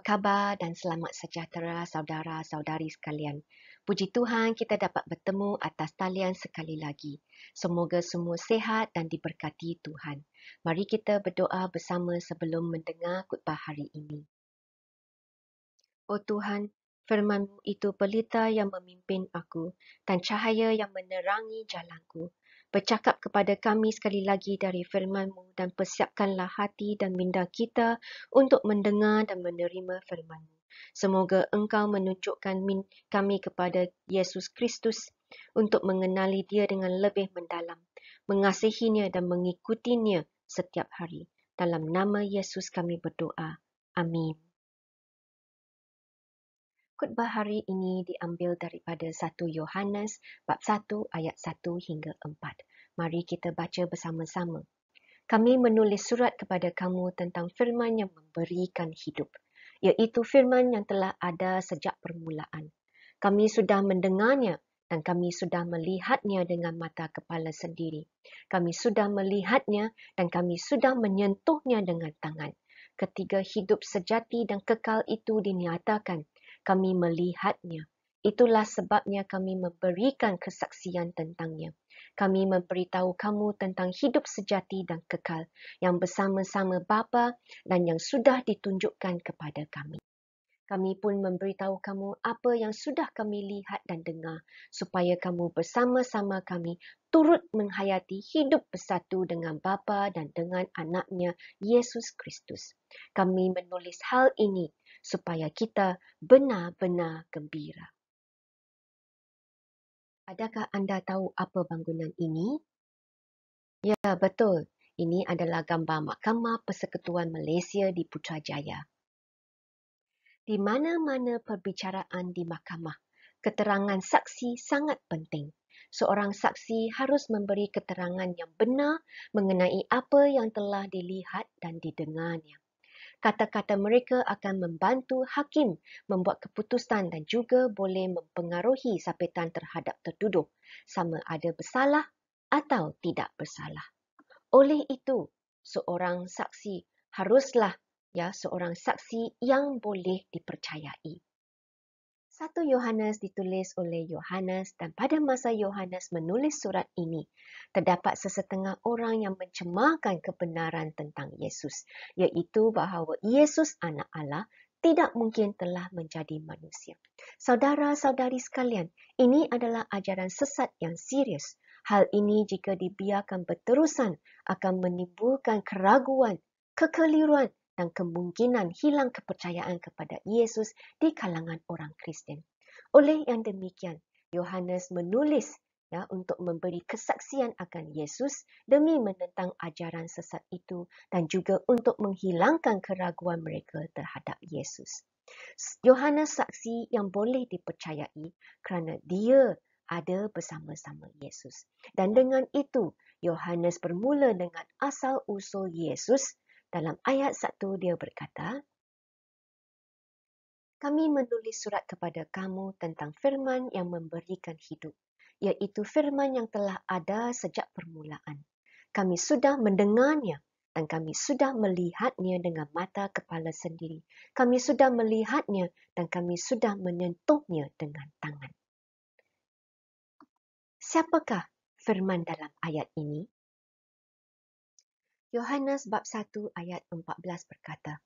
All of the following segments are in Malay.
khabar dan selamat sejahtera saudara-saudari sekalian. Puji Tuhan kita dapat bertemu atas talian sekali lagi. Semoga semua sihat dan diberkati Tuhan. Mari kita berdoa bersama sebelum mendengar khutbah hari ini. Oh Tuhan, firman-Mu itu pelita yang memimpin aku dan cahaya yang menerangi jalanku. Bercakap kepada kami sekali lagi dari firman-Mu dan persiapkanlah hati dan minda kita untuk mendengar dan menerima firman-Mu. Semoga Engkau menunjukkan kami kepada Yesus Kristus untuk mengenali Dia dengan lebih mendalam, mengasihinya dan mengikutinya setiap hari. Dalam nama Yesus kami berdoa. Amin. Khutbah hari ini diambil daripada 1 Yohanes bab 1 ayat 1 hingga 4. Mari kita baca bersama-sama. Kami menulis surat kepada kamu tentang firman yang memberikan hidup, iaitu firman yang telah ada sejak permulaan. Kami sudah mendengarnya dan kami sudah melihatnya dengan mata kepala sendiri. Kami sudah melihatnya dan kami sudah menyentuhnya dengan tangan. Ketika hidup sejati dan kekal itu dinyatakan, kami melihatnya. Itulah sebabnya kami memberikan kesaksian tentangnya. Kami memberitahu kamu tentang hidup sejati dan kekal yang bersama-sama Bapa dan yang sudah ditunjukkan kepada kami. Kami pun memberitahu kamu apa yang sudah kami lihat dan dengar, supaya kamu bersama-sama kami turut menghayati hidup bersatu dengan Bapa dan dengan Anak-Nya, Yesus Kristus. Kami menulis hal ini supaya kita benar-benar gembira. Adakah anda tahu apa bangunan ini? Ya, betul. Ini adalah gambar Mahkamah Persekutuan Malaysia di Putrajaya. Di mana-mana perbicaraan di mahkamah, keterangan saksi sangat penting. Seorang saksi harus memberi keterangan yang benar mengenai apa yang telah dilihat dan didengarnya. Kata-kata mereka akan membantu hakim membuat keputusan dan juga boleh mempengaruhi sabetan terhadap tertuduh, sama ada bersalah atau tidak bersalah. Oleh itu, seorang saksi haruslah seorang saksi yang boleh dipercayai. 1 Yohanes ditulis oleh Yohanes dan pada masa Yohanes menulis surat ini, terdapat sesetengah orang yang mencemarkan kebenaran tentang Yesus, iaitu bahawa Yesus anak Allah tidak mungkin telah menjadi manusia. Saudara-saudari sekalian, ini adalah ajaran sesat yang serius. Hal ini jika dibiarkan berterusan akan menimbulkan keraguan, kekeliruan dan kemungkinan hilang kepercayaan kepada Yesus di kalangan orang Kristian. Oleh yang demikian, Yohanes menulis untuk memberi kesaksian akan Yesus demi menentang ajaran sesat itu dan juga untuk menghilangkan keraguan mereka terhadap Yesus. Yohanes saksi yang boleh dipercayai kerana dia ada bersama-sama Yesus. Dan dengan itu, Yohanes bermula dengan asal-usul Yesus. Dalam ayat 1 dia berkata, kami menulis surat kepada kamu tentang firman yang memberikan hidup, iaitu firman yang telah ada sejak permulaan. Kami sudah mendengarnya dan kami sudah melihatnya dengan mata kepala sendiri. Kami sudah melihatnya dan kami sudah menyentuhnya dengan tangan. Siapakah firman dalam ayat ini? Yohanes bab 1 ayat 14 berkata,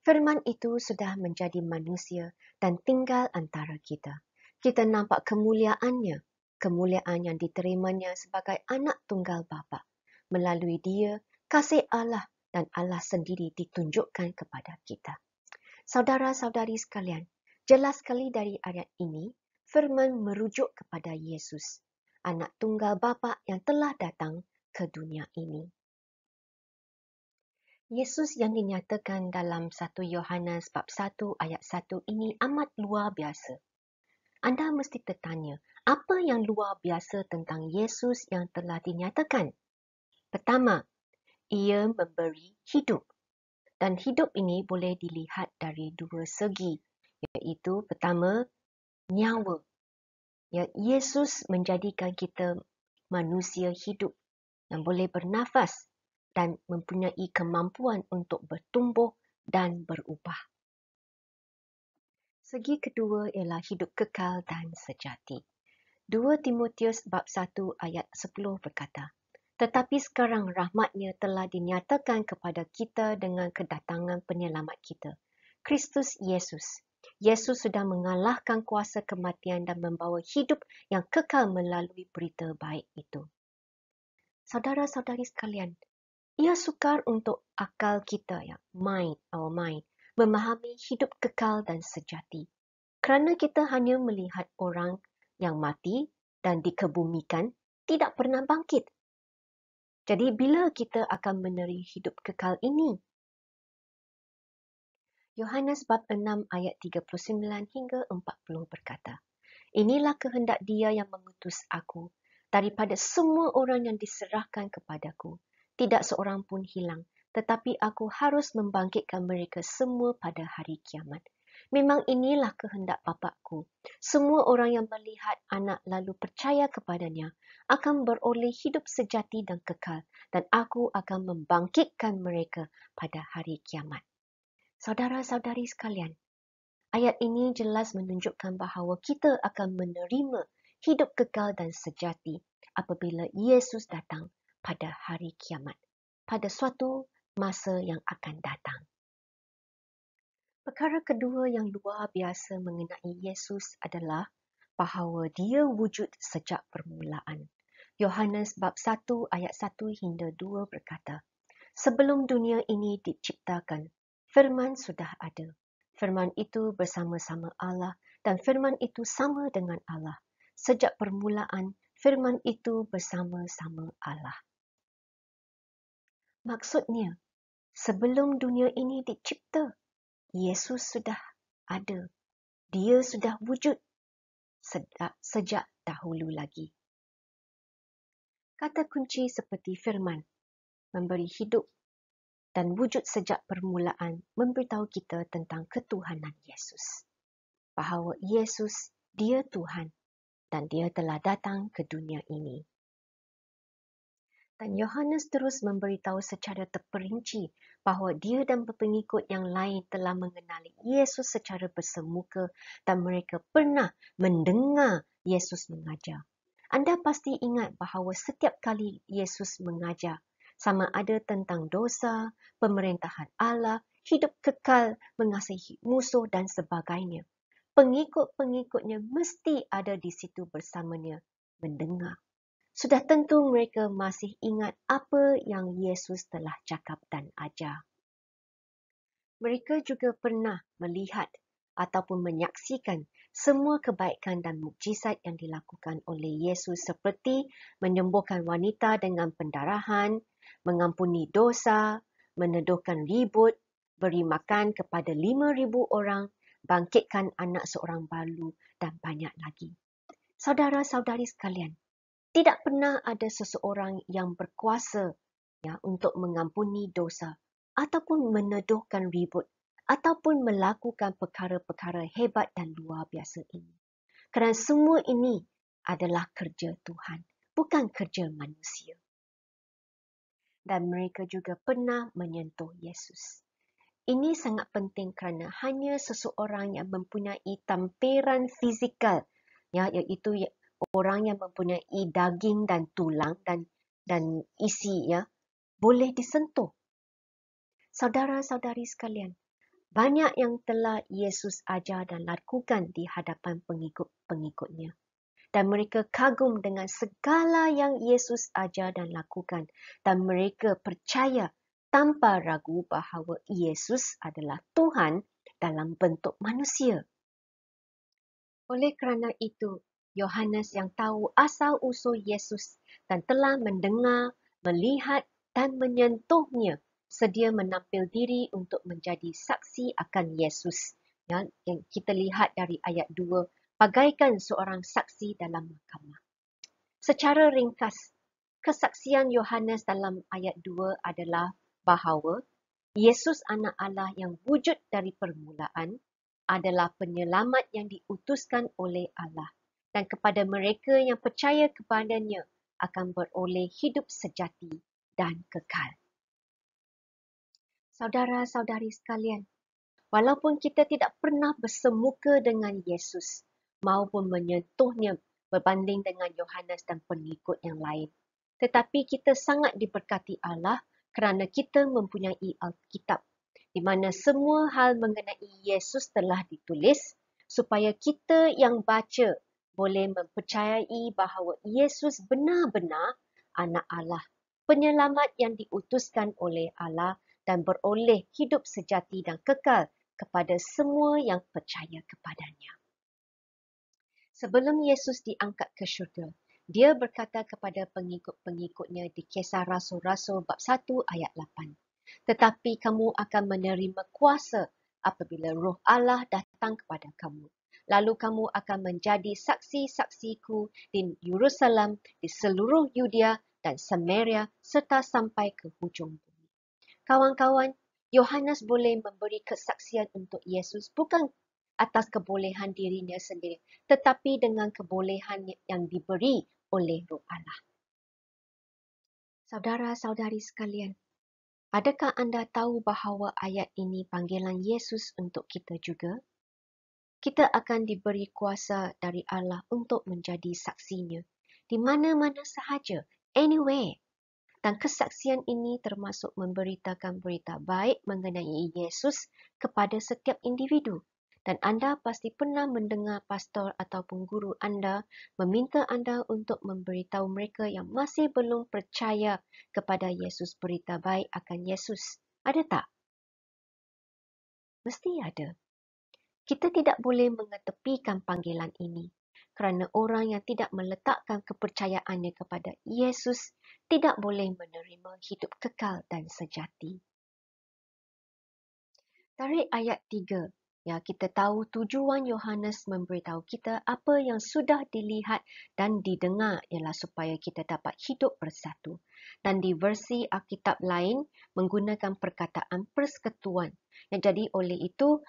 firman itu sudah menjadi manusia dan tinggal antara kita. Kita nampak kemuliaannya, kemuliaan yang diterimanya sebagai anak tunggal Bapa. Melalui dia, kasih Allah dan Allah sendiri ditunjukkan kepada kita. Saudara-saudari sekalian, jelas sekali dari ayat ini, firman merujuk kepada Yesus, anak tunggal Bapa yang telah datang ke dunia ini. Yesus yang dinyatakan dalam 1 Yohanes bab 1 ayat 1 ini amat luar biasa. Anda mesti tertanya, apa yang luar biasa tentang Yesus yang telah dinyatakan? Pertama, ia memberi hidup. Dan hidup ini boleh dilihat dari dua segi, iaitu pertama, nyawa. Yesus menjadikan kita manusia hidup yang boleh bernafas dan mempunyai kemampuan untuk bertumbuh dan berubah. Segi kedua ialah hidup kekal dan sejati. 2 Timotius bab 1 ayat 10 berkata, "Tetapi sekarang rahmat-Nya telah dinyatakan kepada kita dengan kedatangan penyelamat kita, Kristus Yesus. Yesus sudah mengalahkan kuasa kematian dan membawa hidup yang kekal melalui berita baik itu." Saudara-saudari sekalian, ia sukar untuk akal kita, our mind, memahami hidup kekal dan sejati. Kerana kita hanya melihat orang yang mati dan dikebumikan tidak pernah bangkit. Jadi bila kita akan menerima hidup kekal ini? Yohanes bab 6 ayat 39 hingga 40 berkata, "Inilah kehendak Dia yang mengutus aku, daripada semua orang yang diserahkan kepadaku. Tidak seorang pun hilang, tetapi aku harus membangkitkan mereka semua pada hari kiamat. Memang inilah kehendak Bapakku. Semua orang yang melihat anak lalu percaya kepadanya akan beroleh hidup sejati dan kekal, dan aku akan membangkitkan mereka pada hari kiamat." Saudara-saudari sekalian, ayat ini jelas menunjukkan bahawa kita akan menerima hidup kekal dan sejati apabila Yesus datang pada hari kiamat, pada suatu masa yang akan datang. Perkara kedua yang luar biasa mengenai Yesus adalah bahawa Dia wujud sejak permulaan. Yohanes bab 1 ayat 1 hingga 2 berkata, "Sebelum dunia ini diciptakan, firman sudah ada. Firman itu bersama-sama Allah dan firman itu sama dengan Allah. Sejak permulaan, firman itu bersama-sama Allah." Maksudnya, sebelum dunia ini dicipta, Yesus sudah ada. Dia sudah wujud sejak dahulu lagi. Kata kunci seperti firman, memberi hidup, dan wujud sejak permulaan memberitahu kita tentang ketuhanan Yesus. Bahawa Yesus, Dia Tuhan dan Dia telah datang ke dunia ini. Dan Yohanes terus memberitahu secara terperinci bahawa dia dan pengikut yang lain telah mengenali Yesus secara bersemuka dan mereka pernah mendengar Yesus mengajar. Anda pasti ingat bahawa setiap kali Yesus mengajar, sama ada tentang dosa, pemerintahan Allah, hidup kekal, mengasihi musuh dan sebagainya, pengikut-pengikutnya mesti ada di situ bersamanya mendengar. Sudah tentu mereka masih ingat apa yang Yesus telah cakap dan ajar. Mereka juga pernah melihat ataupun menyaksikan semua kebaikan dan mukjizat yang dilakukan oleh Yesus seperti menyembuhkan wanita dengan pendarahan, mengampuni dosa, meneduhkan ribut, beri makan kepada 5,000 orang, bangkitkan anak seorang balu dan banyak lagi. Saudara-saudari sekalian, tidak pernah ada seseorang yang berkuasa untuk mengampuni dosa ataupun meneduhkan ribut ataupun melakukan perkara-perkara hebat dan luar biasa ini. Kerana semua ini adalah kerja Tuhan, bukan kerja manusia. Dan mereka juga pernah menyentuh Yesus. Ini sangat penting kerana hanya seseorang yang mempunyai tampiran fizikal, iaitu orang yang mempunyai daging dan tulang dan isi, boleh disentuh. Saudara-saudari sekalian, banyak yang telah Yesus ajar dan lakukan di hadapan pengikut-pengikutnya. Dan mereka kagum dengan segala yang Yesus ajar dan lakukan. Dan mereka percaya tanpa ragu bahawa Yesus adalah Tuhan dalam bentuk manusia. Oleh kerana itu, Yohanes yang tahu asal-usul Yesus dan telah mendengar, melihat dan menyentuhnya, sedia menampil diri untuk menjadi saksi akan Yesus. Yang kita lihat dari ayat 2, bagaikan seorang saksi dalam mahkamah. Secara ringkas, kesaksian Yohanes dalam ayat 2 adalah bahawa Yesus anak Allah yang wujud dari permulaan adalah penyelamat yang diutuskan oleh Allah, dan kepada mereka yang percaya kepadanya akan beroleh hidup sejati dan kekal. Saudara-saudari sekalian, Walaupun kita tidak pernah bersemuka dengan Yesus maupun menyentuhnya berbanding dengan Yohanes dan pengikut yang lain. Tetapi kita sangat diberkati Allah kerana kita mempunyai Alkitab di mana semua hal mengenai Yesus telah ditulis supaya kita yang baca boleh mempercayai bahawa Yesus benar-benar anak Allah, penyelamat yang diutuskan oleh Allah dan beroleh hidup sejati dan kekal kepada semua yang percaya kepadanya. Sebelum Yesus diangkat ke syurga, dia berkata kepada pengikut-pengikutnya di Kisah Rasul-Rasul bab 1 ayat 8. Tetapi kamu akan menerima kuasa apabila Roh Allah datang kepada kamu. Lalu kamu akan menjadi saksi-saksiku di Yerusalem, di seluruh Yudea dan Samaria serta sampai ke hujung bumi. Kawan-kawan, Yohanes boleh memberi kesaksian untuk Yesus bukan atas kebolehan dirinya sendiri, tetapi dengan kebolehan yang diberi oleh Roh Allah. Saudara-saudari sekalian, adakah anda tahu bahawa ayat ini panggilan Yesus untuk kita juga? Kita akan diberi kuasa dari Allah untuk menjadi saksinya di mana-mana sahaja, anywhere. Dan kesaksian ini termasuk memberitakan berita baik mengenai Yesus kepada setiap individu. Dan anda pasti pernah mendengar pastor ataupun guru anda meminta anda untuk memberitahu mereka yang masih belum percaya kepada Yesus berita baik akan Yesus. Ada tak? Mesti ada. Kita tidak boleh mengetepikan panggilan ini kerana orang yang tidak meletakkan kepercayaannya kepada Yesus tidak boleh menerima hidup kekal dan sejati. Dari ayat 3, ya, kita tahu tujuan Yohanes memberitahu kita apa yang sudah dilihat dan didengar ialah supaya kita dapat hidup bersatu. Dan di versi Alkitab lain menggunakan perkataan persekutuan. Jadi oleh itu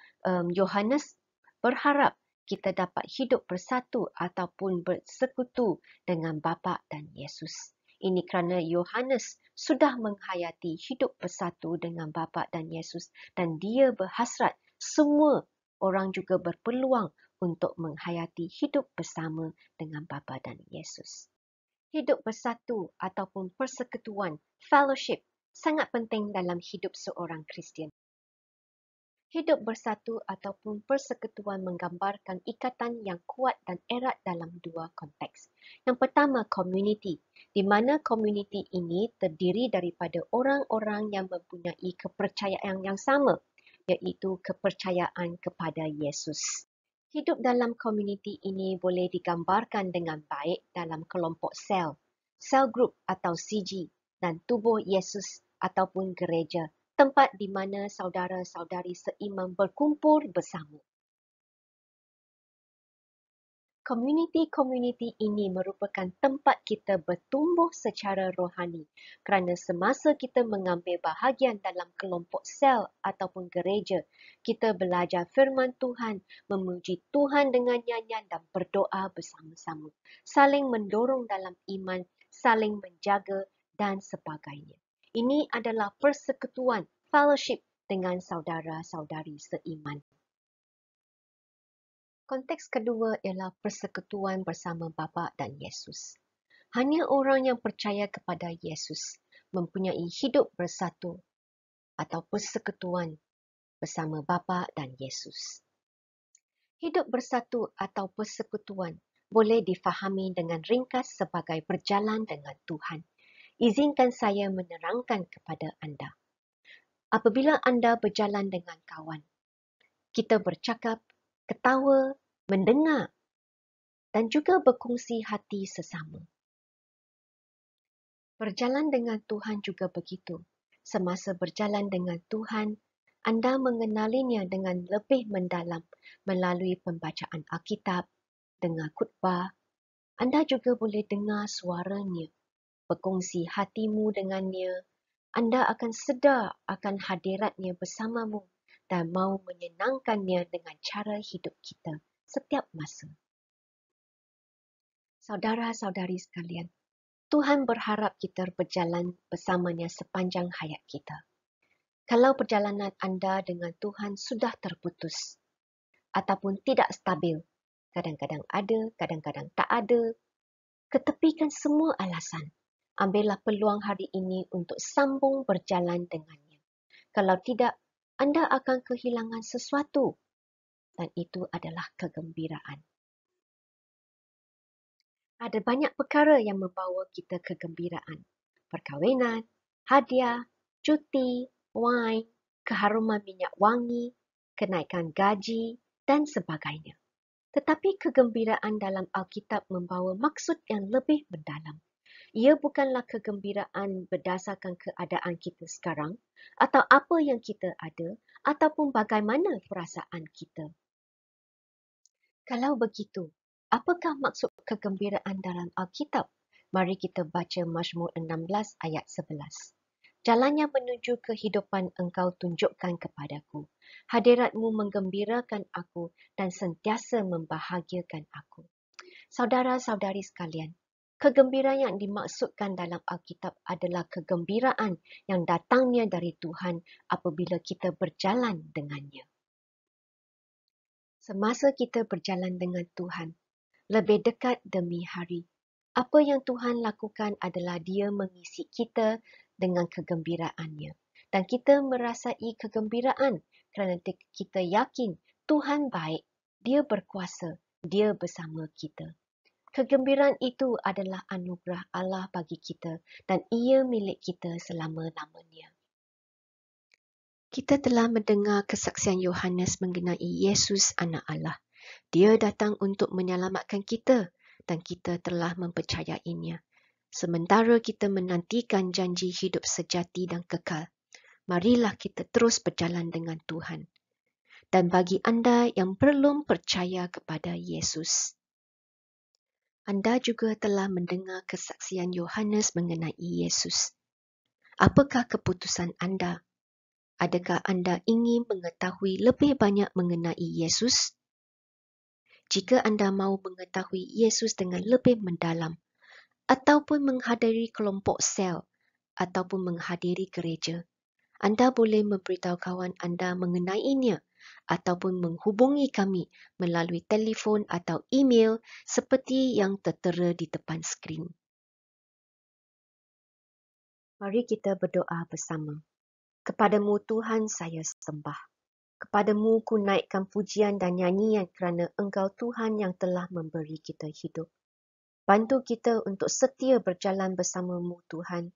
Yohanes berharap kita dapat hidup bersatu ataupun bersekutu dengan Bapa dan Yesus. Ini kerana Yohanes sudah menghayati hidup bersatu dengan Bapa dan Yesus dan dia berhasrat semua orang juga berpeluang untuk menghayati hidup bersama dengan Bapa dan Yesus. Hidup bersatu ataupun persekutuan, fellowship, sangat penting dalam hidup seorang Kristian. Hidup bersatu ataupun persekutuan menggambarkan ikatan yang kuat dan erat dalam dua konteks. Yang pertama, community, di mana community ini terdiri daripada orang-orang yang mempunyai kepercayaan yang sama, iaitu kepercayaan kepada Yesus. Hidup dalam community ini boleh digambarkan dengan baik dalam kelompok sel group atau CG, dan tubuh Yesus ataupun gereja, tempat di mana saudara-saudari seiman berkumpul bersama. Komuniti-komuniti ini merupakan tempat kita bertumbuh secara rohani kerana semasa kita mengambil bahagian dalam kelompok sel ataupun gereja, kita belajar firman Tuhan, memuji Tuhan dengan nyanyian dan berdoa bersama-sama, saling mendorong dalam iman, saling menjaga dan sebagainya. Ini adalah persekutuan, fellowship dengan saudara-saudari seiman. Konteks kedua ialah persekutuan bersama Bapa dan Yesus. Hanya orang yang percaya kepada Yesus mempunyai hidup bersatu atau persekutuan bersama Bapa dan Yesus. Hidup bersatu atau persekutuan boleh difahami dengan ringkas sebagai berjalan dengan Tuhan. Izinkan saya menerangkan kepada anda. Apabila anda berjalan dengan kawan, kita bercakap, ketawa, mendengar dan juga berkongsi hati sesama. Berjalan dengan Tuhan juga begitu. Semasa berjalan dengan Tuhan, anda mengenalinya dengan lebih mendalam melalui pembacaan Alkitab, dengar khutbah. Anda juga boleh dengar suaranya, berkongsi hatimu dengannya. Anda akan sedar akan hadiratnya bersamamu dan mahu menyenangkannya dengan cara hidup kita setiap masa. Saudara-saudari sekalian, Tuhan berharap kita berjalan bersamanya sepanjang hayat kita. Kalau perjalanan anda dengan Tuhan sudah terputus ataupun tidak stabil, kadang-kadang ada, kadang-kadang tak ada, ketepikan semua alasan. Ambillah peluang hari ini untuk sambung berjalan dengannya. Kalau tidak, anda akan kehilangan sesuatu dan itu adalah kegembiraan. Ada banyak perkara yang membawa kita kegembiraan. Perkahwinan, hadiah, cuti, wine, keharuman minyak wangi, kenaikan gaji, dan sebagainya. Tetapi kegembiraan dalam Alkitab membawa maksud yang lebih mendalam. Ia bukanlah kegembiraan berdasarkan keadaan kita sekarang atau apa yang kita ada ataupun bagaimana perasaan kita. Kalau begitu, apakah maksud kegembiraan dalam Alkitab? Mari kita baca Mazmur 16 ayat 11. Jalannya menuju kehidupan engkau tunjukkan kepadaku. Hadiratmu menggembirakan aku dan sentiasa membahagiakan aku. Saudara-saudari sekalian, kegembiraan yang dimaksudkan dalam Alkitab adalah kegembiraan yang datangnya dari Tuhan apabila kita berjalan dengannya. Semasa kita berjalan dengan Tuhan, lebih dekat demi hari, apa yang Tuhan lakukan adalah Dia mengisi kita dengan kegembiraannya. Dan kita merasai kegembiraan kerana kita yakin Tuhan baik, Dia berkuasa, Dia bersama kita. Kegembiraan itu adalah anugerah Allah bagi kita dan ia milik kita selama-lamanya. Kita telah mendengar kesaksian Yohanes mengenai Yesus Anak Allah. Dia datang untuk menyelamatkan kita dan kita telah mempercayainya. Sementara kita menantikan janji hidup sejati dan kekal, marilah kita terus berjalan dengan Tuhan. Dan bagi anda yang belum percaya kepada Yesus, anda juga telah mendengar kesaksian Yohanes mengenai Yesus. Apakah keputusan anda? Adakah anda ingin mengetahui lebih banyak mengenai Yesus? Jika anda mahu mengetahui Yesus dengan lebih mendalam, ataupun menghadiri kelompok sel, ataupun menghadiri gereja, anda boleh memberitahu kawan anda mengenainya, ataupun menghubungi kami melalui telefon atau email seperti yang tertera di depan skrin. Mari kita berdoa bersama. Kepadamu Tuhan saya sembah. Kepadamu ku naikkan pujian dan nyanyian kerana Engkau Tuhan yang telah memberi kita hidup. Bantu kita untuk setia berjalan bersamamu Tuhan,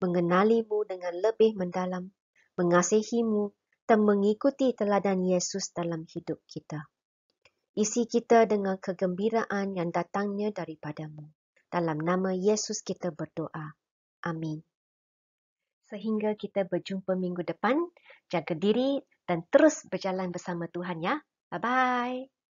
mengenalimu dengan lebih mendalam, mengasihimu dan mengikuti teladan Yesus dalam hidup kita. Isi kita dengan kegembiraan yang datangnya daripadamu. Dalam nama Yesus kita berdoa. Amin. Sehingga kita berjumpa minggu depan, jaga diri dan terus berjalan bersama Tuhan ya. Bye-bye.